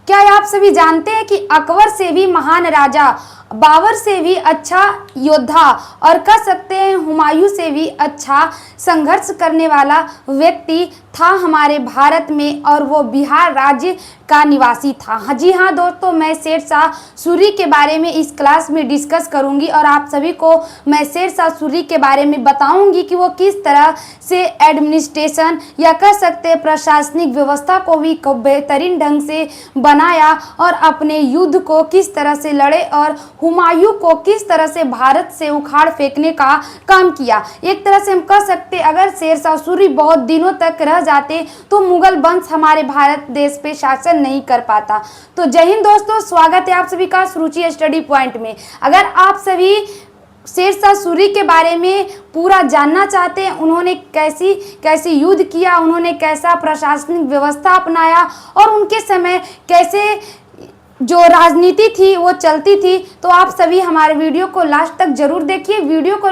क्या आप सभी जानते हैं कि अकबर से भी महान राजा, बाबर से भी अच्छा योद्धा और कह सकते हैं हुमायूं से भी अच्छा संघर्ष करने वाला व्यक्ति था हमारे भारत में, और वो बिहार राज्य का निवासी था। हाँ जी हाँ दोस्तों, मैं शेरशाह सूरी के बारे में इस क्लास में डिस्कस करूंगी और आप सभी को मैं शेरशाह सूरी के बारे में बताऊंगी कि वो किस तरह से एडमिनिस्ट्रेशन या कह सकते हैं प्रशासनिक व्यवस्था को भी बेहतरीन ढंग से बनाया और अपने युद्ध को किस तरह से लड़े और हुमायूं को किस तरह से भारत से उखाड़ फेंकने का काम किया। एक तरह से हम कह सकते अगर शेरशाह सूरी बहुत दिनों तक रह जाते तो मुगल वंश हमारे भारत देश पे शासन नहीं कर पाता। तो जय हिंद दोस्तों, स्वागत है आप सभी का सुरुचि स्टडी पॉइंट में। अगर आप सभी शेरशाह सूरी के बारे में पूरा जानना चाहते हैं, उन्होंने कैसी युद्ध किया, उन्होंने कैसा प्रशासनिक व्यवस्था अपनाया और उनके समय कैसे जो राजनीति थी वो चलती थी, तो आप सभी हमारे वीडियो को लास्ट तक जरूर देखिए। वीडियो को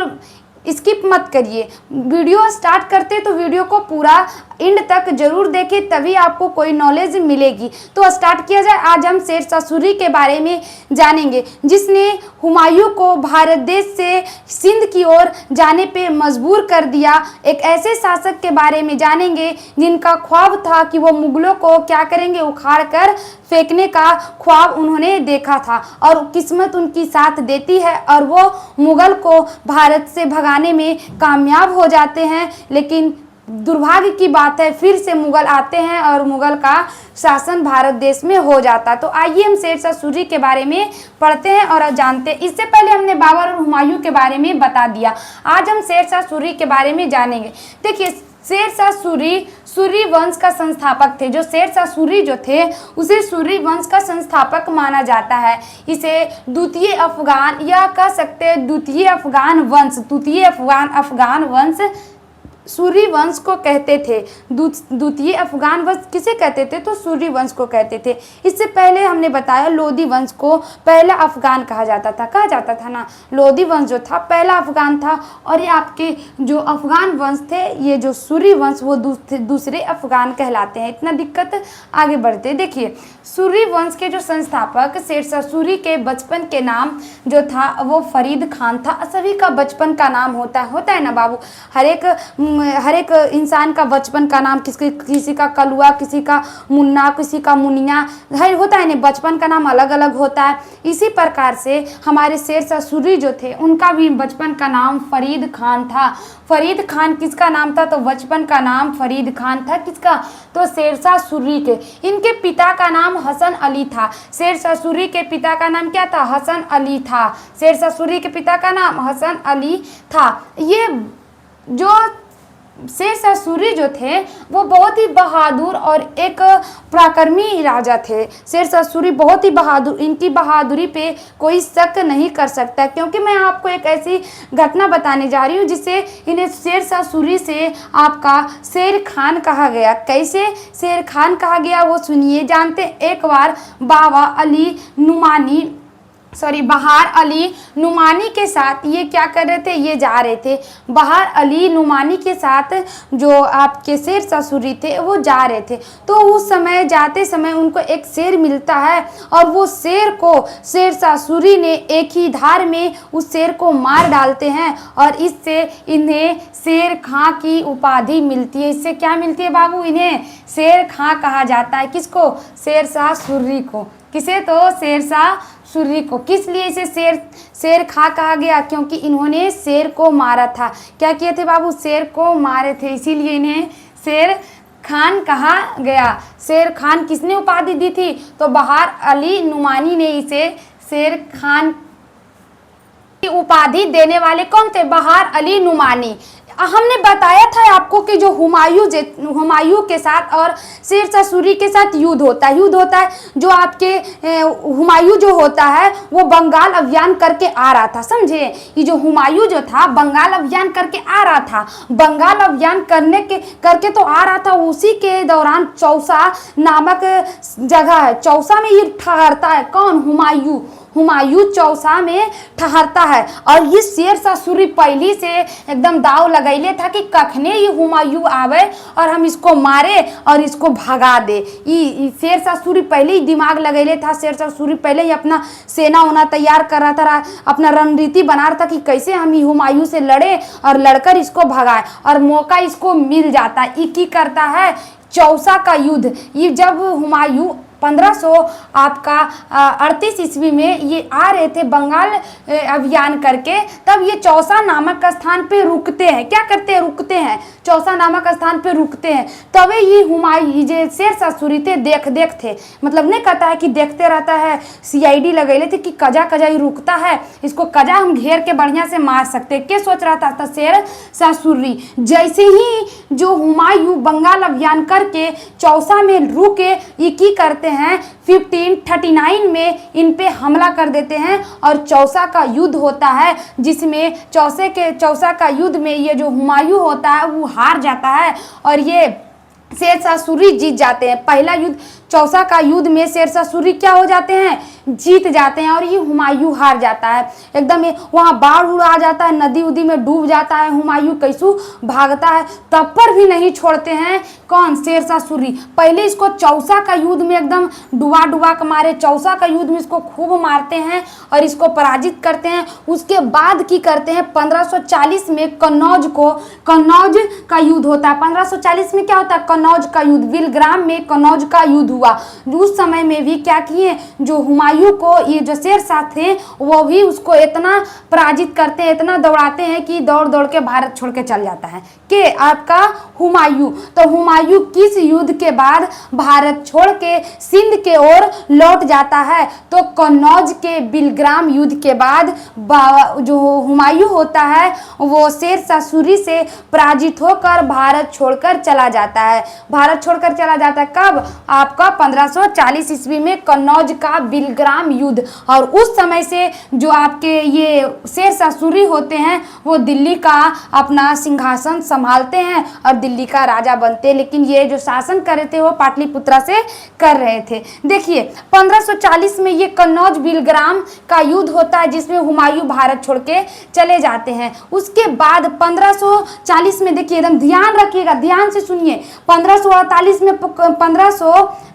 स्किप मत करिए। वीडियो स्टार्ट करते तो वीडियो को पूरा एंड तक जरूर देखें, तभी आपको कोई नॉलेज मिलेगी। तो स्टार्ट किया जाए। आज हम शेरशाह सूरी के बारे में जानेंगे, जिसने हुमायूं को भारत देश से सिंध की ओर जाने पे मजबूर कर दिया। एक ऐसे शासक के बारे में जानेंगे जिनका ख्वाब था कि वो मुगलों को क्या करेंगे, उखाड़ कर फेंकने का ख्वाब उन्होंने देखा था और किस्मत उनकी साथ देती है और वो मुगल को भारत से भगाने में कामयाब हो जाते हैं। लेकिन दुर्भाग्य की बात है, फिर से मुगल आते हैं और मुगल का शासन भारत देश में हो जाता। तो आइए हम शेरशाह सूरी के बारे में पढ़ते हैं और जानते हैं। इससे पहले हमने बाबर और हुमायूं के बारे में बता दिया, आज हम शेरशाह सूरी के बारे में जानेंगे। देखिए, शेरशाह सूरी वंश का संस्थापक थे। जो शेरशाह सूरी जो थे उसे सूरी वंश का संस्थापक माना जाता है। इसे द्वितीय अफगान या कह सकते हैं द्वितीय अफगान वंश सूरी वंश को कहते थे। द्वितीय अफगान वंश किसे कहते थे, तो सूरी वंश को कहते थे। इससे पहले हमने बताया लोधी वंश को पहला अफगान कहा जाता था ना। लोधी वंश जो था पहला अफगान था और ये आपके जो अफगान वंश थे, ये जो सूरी वंश वो दूसरे अफगान कहलाते हैं। इतना दिक्कत, आगे बढ़ते। देखिए, सूरी वंश के जो संस्थापक शेरशाह सूरी के बचपन के नाम जो था वो फरीद खान था। सभी का बचपन का नाम होता है ना बाबू। हर एक इंसान का बचपन का नाम किसी का कलुआ, किसी का मुन्ना, किसी का मुनिया होता है ना, बचपन का नाम अलग अलग होता है। इसी प्रकार से हमारे शेरशाह सूरी जो थे उनका भी बचपन का नाम फरीद खान था। फरीद खान किसका नाम था, तो बचपन का नाम फरीद खान था। किसका, तो शेरशाह सूरी के। इनके पिता का नाम हसन अली था। शेरशाह सूरी के पिता का नाम क्या था, हसन अली था। शेरशाह सूरी के पिता का नाम हसन अली था। ये जो शेरशाह सूरी जो थे वो बहुत ही बहादुर और एक पराक्रमी राजा थे। शेरशाह सूरी बहुत ही बहादुर, इनकी बहादुरी पे कोई शक नहीं कर सकता, क्योंकि मैं आपको एक ऐसी घटना बताने जा रही हूँ जिससे इन्हें शेरशाह सूरी से आपका शेर खान कहा गया। कैसे शेर खान कहा गया वो सुनिए, जानते। एक बार बहार अली नुमानी के साथ ये क्या कर रहे थे, ये जा रहे थे। बहार अली नुमानी के साथ जो आपके शेरशाह सूरी थे वो जा रहे थे। तो उस समय जाते समय उनको एक शेर मिलता है और वो शेर को शेरशाह सूरी ने एक ही धार में उस शेर को मार डालते हैं और इससे इन्हें शेर खां की उपाधि मिलती है। इससे क्या मिलती है बाबू, इन्हें शेर खां कहा जाता है। किसको, शेरशाह सूरी को। किसे, तो शेरशाह सूरी को। किस लिए इसे शेर खां कहा गया, क्योंकि इन्होंने शेर को मारा था। क्या किए थे बाबू, शेर को मारे थे, इसीलिए इन्हें शेर खान कहा गया। शेर खान किसने उपाधि दी थी, तो बहार अली नुमानी ने इसे शेर खान की उपाधि देने वाले कौन थे, बहार अली नुमानी। हमने बताया था आपको कि जो हुमायूं के साथ और शेरशाह सूरी के साथ युद्ध होता है। जो आपके हुमायूं जो होता है वो बंगाल अभियान करके आ रहा था। समझे, ये जो हुमायूं जो था बंगाल अभियान करके आ रहा था। बंगाल अभियान करके तो आ रहा था, उसी के दौरान चौसा नामक जगह है, चौसा में ये ठहरता है। कौन, हुमायूं। हुमायूं चौसा में ठहरता है। और ये शेरशाह सूरी पहली से एकदम दाव लगैले था कि कखने ये हुमायूं आवे और हम इसको मारे और इसको भगा दे। शेरशाह सूरी पहले ही दिमाग लगैले था। शेरशाह सूरी पहले ही अपना सेना उना तैयार कर रहा था, अपना रणनीति बना रहा था कि कैसे हम ही हुमायूं से लड़े और लड़कर इसको भगाए, और मौका इसको मिल जाता है। ये की करता है, चौसा का युद्ध। ये जब हुमायूं 1538 ईस्वी में ये आ रहे थे बंगाल अभियान करके, तब ये चौसा नामक स्थान पे रुकते हैं। क्या करते हैं? रुकते हैं, चौसा नामक स्थान पे रुकते हैं। तभी ये हुमायूं जो शेरशाह सूरी थे देख थे, मतलब नहीं कहता है कि देखते रहता है, CID लगैले थे कि कजा कजा ही रुकता है, इसको कजा हम घेर के बढ़िया से मार सकते। क्या सोच रहा था शेरशाह सूरी? जैसे ही जो हुमायूं बंगाल अभियान करके चौसा में रुके, ये की करते हैं 1539 में इन पे हमला कर देते हैं और चौसा का युद्ध होता है, जिसमें चौसा का युद्ध में ये जो हुमायूं होता है वो हार जाता है और ये शेरशाह सूरी जीत जाते हैं। पहला युद्ध चौसा का युद्ध में शेरशाह सूरी क्या हो जाते हैं? जीत जाते हैं और ये हुमायूं हार जाता है। एकदम वहाँ बाढ़ उड़ा जाता है, नदी उदी में डूब जाता है। हुमायूं कैसू भागता है, तब पर भी नहीं छोड़ते हैं। कौन? शेरशाह सूरी। पहले इसको चौसा का युद्ध में एकदम डुबा के मारे, चौसा का युद्ध में इसको खूब मारते हैं और इसको पराजित करते हैं। उसके बाद की करते हैं 1540 में कन्नौज का युद्ध होता है। 1540 में क्या होता है? कन्नौज का युद्ध। बिलग्राम में कन्नौज का युद्ध हुआ। उस समय में भी क्या किए, जो हुमायूं को ये जो शेरशाह थे वो भी उसको इतना पराजित करते हैं, इतना दौड़ाते हैं कि दौड़ के भारत छोड़ के चल जाता है। के आपका हुमायूं। तो हुमायूं किस युद्ध के बाद भारत छोड़ के सिंध के ओर लौट जाता है? तो कन्नौज के बिलग्राम युद्ध के बाद जो हुमायूं होता है वो शेरशाह सूरी से पराजित होकर भारत छोड़कर चला जाता है। भारत छोड़कर चला जाता है कब? आपका 1540 ईस्वी में कन्नौज का बिलग्राम युद्ध। और उस समय से जो आपके ये शेरशाह सूरी होते हैं वो दिल्ली का अपना सिंहासन संभालते हैं और दिल्ली का राजा बनते हैं। लेकिन ये जो शासन कर रहे थे वो पाटलिपुत्रा से कर रहे थे। देखिए 1540 में ये कन्नौज बिलग्राम का युद्ध होता है, जिसमें हुमायूं भारत छोड़ के चले जाते हैं। उसके बाद 1540 में देखिए, एकदम ध्यान रखिएगा, ध्यान से सुनिए। 1548 में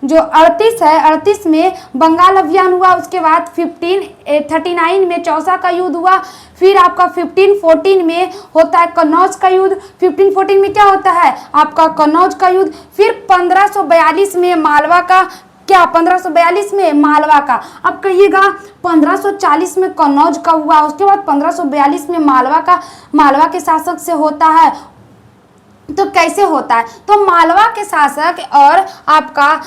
38 में बंगाल अभियान हुआ। उसके बाद 1539 में चौसा का युद्ध हुआ। फिर आपका 1514 में होता है कन्नौज का युद्ध। 1514 में क्या होता है? आपका कन्नौज का युद्ध। फिर 1542 में मालवा का, क्या 1542 में मालवा का। अब कहिएगा 1540 में कन्नौज का हुआ, उसके बाद 1542 में मालवा के शासक से होता है। तो कैसे होता है? तो मालवा के शासक और आपका